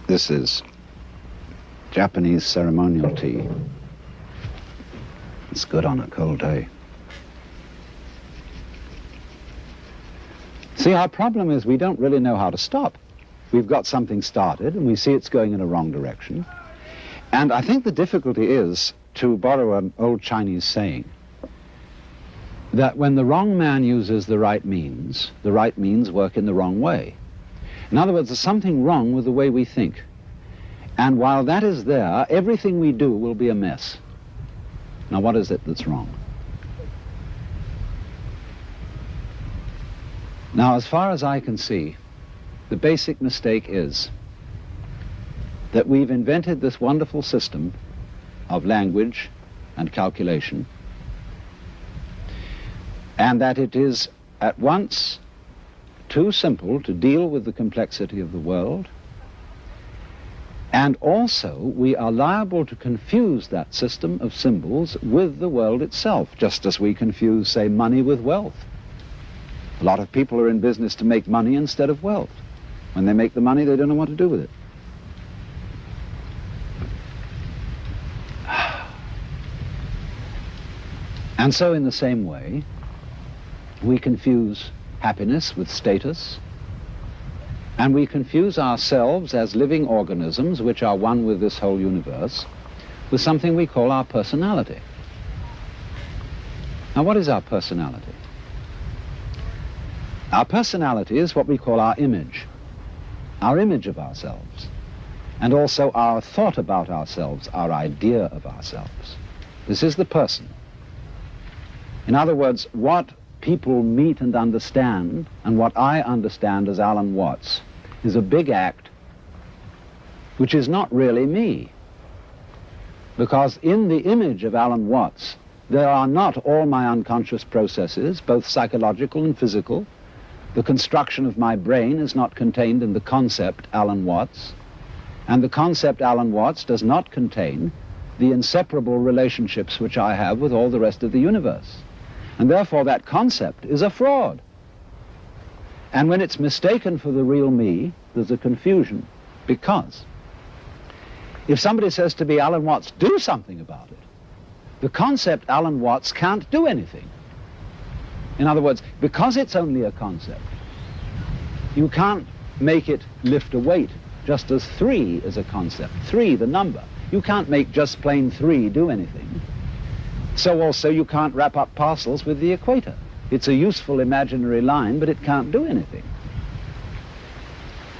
This is Japanese ceremonial tea. It's good on a cold day. See, our problem is we don't really know how to stop. We've got something started and we see it's going in a wrong direction. And I think the difficulty is, to borrow an old Chinese saying, that when the wrong man uses the right means work in the wrong way. In other words, there's something wrong with the way we think. And while that is there, everything we do will be a mess. Now, what is it that's wrong? Now, as far as I can see, the basic mistake is that we've invented this wonderful system of language and calculation, and that it is at once too simple to deal with the complexity of the world, and also we are liable to confuse that system of symbols with the world itself, just as we confuse, say, money with wealth. A lot of people are in business to make money instead of wealth. When they make the money, they don't know what to do with it. And so in the same way, we confuse happiness with status, and we confuse ourselves as living organisms which are one with this whole universe with something we call our personality. Now, what is our personality? Our personality is what we call our image of ourselves, and also our thought about ourselves, our idea of ourselves. This is the person. In other words, what people meet and understand, and what I understand as Alan Watts, is a big act which is not really me. Because in the image of Alan Watts, there are not all my unconscious processes, both psychological and physical. The construction of my brain is not contained in the concept Alan Watts, and the concept Alan Watts does not contain the inseparable relationships which I have with all the rest of the universe. And therefore that concept is a fraud. And when it's mistaken for the real me, there's a confusion. Because if somebody says to me, Alan Watts, do something about it, the concept Alan Watts can't do anything. In other words, because it's only a concept, you can't make it lift a weight, just as 3 is a concept. 3, the number. You can't make just plain 3 do anything. So also you can't wrap up parcels with the equator. It's a useful imaginary line, but it can't do anything.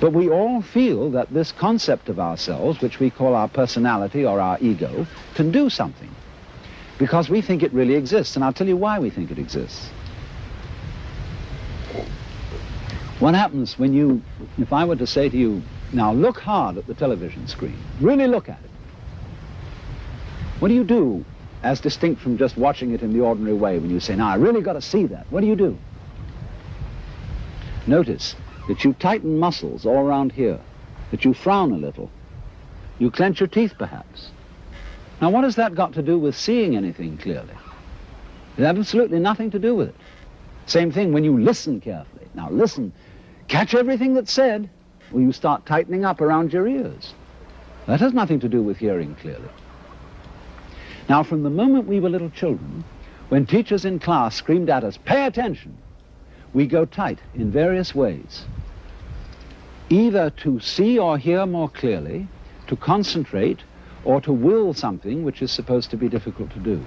But we all feel that this concept of ourselves, which we call our personality or our ego, can do something, because we think it really exists. And I'll tell you why we think it exists. What happens when you, if I were to say to you, now look hard at the television screen, really look at it. What do you do as distinct from just watching it in the ordinary way when you say, now I really got to see that? What do you do? Notice that you tighten muscles all around here, that you frown a little, you clench your teeth perhaps. Now what has that got to do with seeing anything clearly? It has absolutely nothing to do with it. Same thing when you listen carefully. Now listen, catch everything that's said, or you start tightening up around your ears. That has nothing to do with hearing clearly. Now, from the moment we were little children, when teachers in class screamed at us, pay attention, we go tight in various ways, either to see or hear more clearly, to concentrate, or to will something which is supposed to be difficult to do.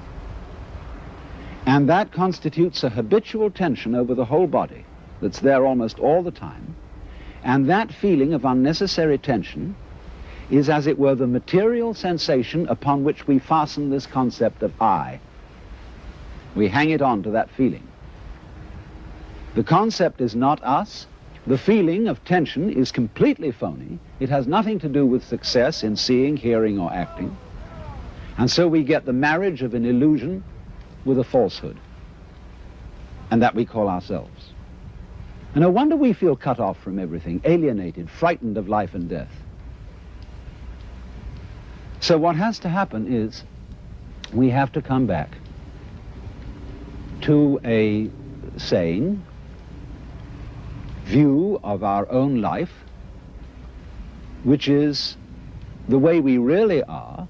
And that constitutes a habitual tension over the whole body that's there almost all the time, and that feeling of unnecessary tension is, as it were, the material sensation upon which we fasten this concept of I. We hang it on to that feeling. The concept is not us. The feeling of tension is completely phony. It has nothing to do with success in seeing, hearing, or acting. And so we get the marriage of an illusion with a falsehood, and that we call ourselves. And no wonder we feel cut off from everything, alienated, frightened of life and death. So what has to happen is we have to come back to a sane, view of our own life, which is the way we really are,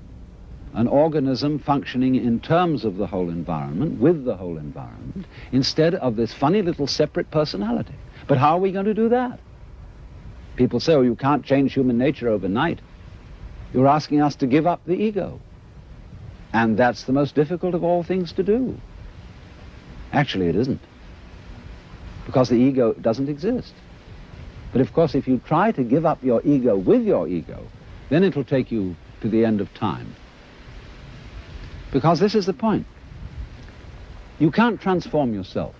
an organism functioning in terms of the whole environment, with the whole environment, instead of this funny little separate personality. But how are we going to do that? People say, oh, you can't change human nature overnight. You're asking us to give up the ego. And that's the most difficult of all things to do. Actually, it isn't. Because the ego doesn't exist. But of course, if you try to give up your ego with your ego, then it'll take you to the end of time. Because this is the point. You can't transform yourself.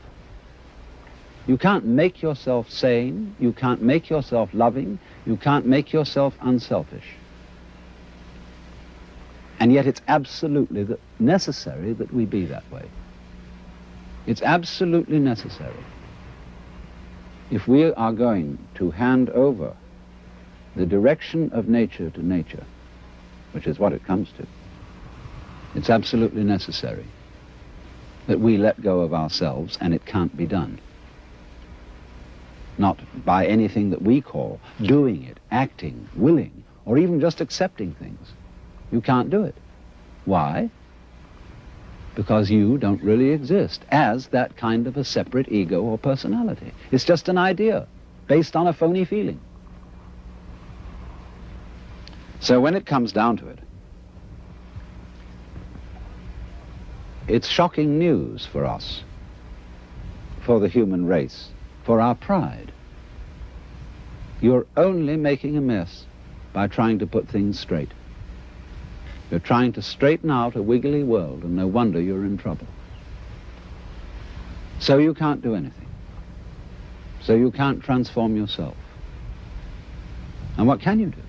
You can't make yourself sane. You can't make yourself loving. You can't make yourself unselfish. And yet it's absolutely necessary that we be that way. It's absolutely necessary. If we are going to hand over the direction of nature to nature, which is what it comes to, it's absolutely necessary that we let go of ourselves, and it can't be done. Not by anything that we call doing it, acting, willing, or even just accepting things. You can't do it. Why? Because you don't really exist as that kind of a separate ego or personality. It's just an idea based on a phony feeling. So when it comes down to it, it's shocking news for us, for the human race, for our pride. You're only making a mess by trying to put things straight. You're trying to straighten out a wiggly world, and no wonder you're in trouble. So you can't do anything. So you can't transform yourself. And what can you do?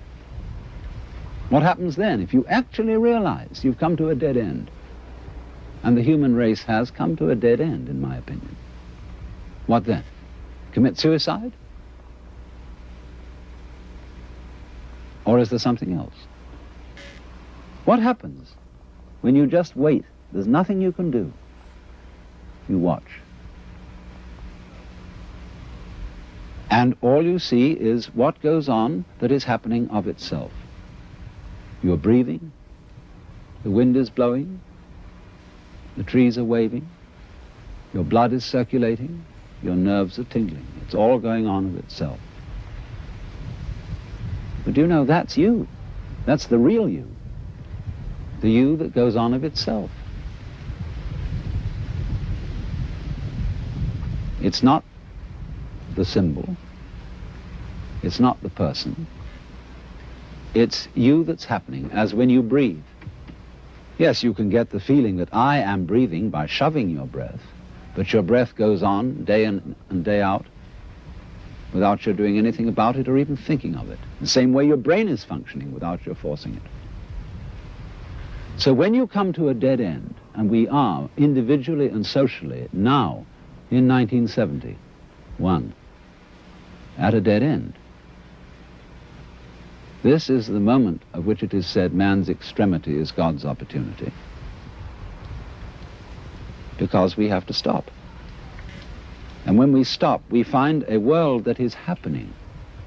What happens then if you actually realize you've come to a dead end? And the human race has come to a dead end, in my opinion. What then? Commit suicide? Or is there something else? What happens when you just wait? There's nothing you can do. You watch. And all you see is what goes on that is happening of itself. You're breathing, the wind is blowing, the trees are waving, your blood is circulating, your nerves are tingling. It's all going on of itself. But you know, that's you. That's the real you. The you that goes on of itself. It's not the symbol. It's not the person. It's you that's happening, as when you breathe. Yes, you can get the feeling that I am breathing by shoving your breath, but your breath goes on day in and day out without your doing anything about it or even thinking of it. The same way your brain is functioning without your forcing it. So when you come to a dead end, and we are individually and socially now in 1971 at a dead end, this is the moment of which it is said man's extremity is God's opportunity. Because we have to stop. And when we stop, we find a world that is happening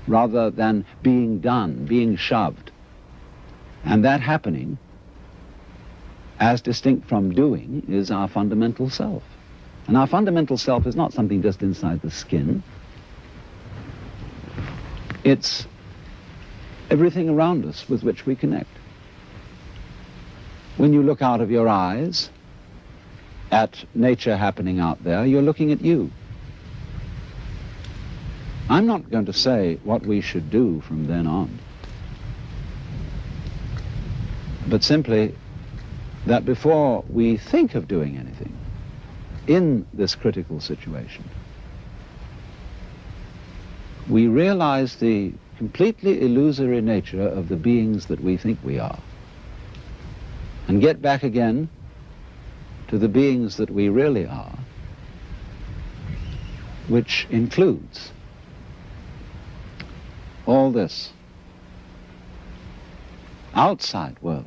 rather than being done, being shoved. And that happening, as distinct from doing, is our fundamental self. And our fundamental self is not something just inside the skin. It's everything around us with which we connect. When you look out of your eyes at nature happening out there, you're looking at you. I'm not going to say what we should do from then on, but simply that before we think of doing anything in this critical situation, we realize the completely illusory nature of the beings that we think we are, and get back again to the beings that we really are, which includes all this outside world,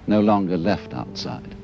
no longer left outside.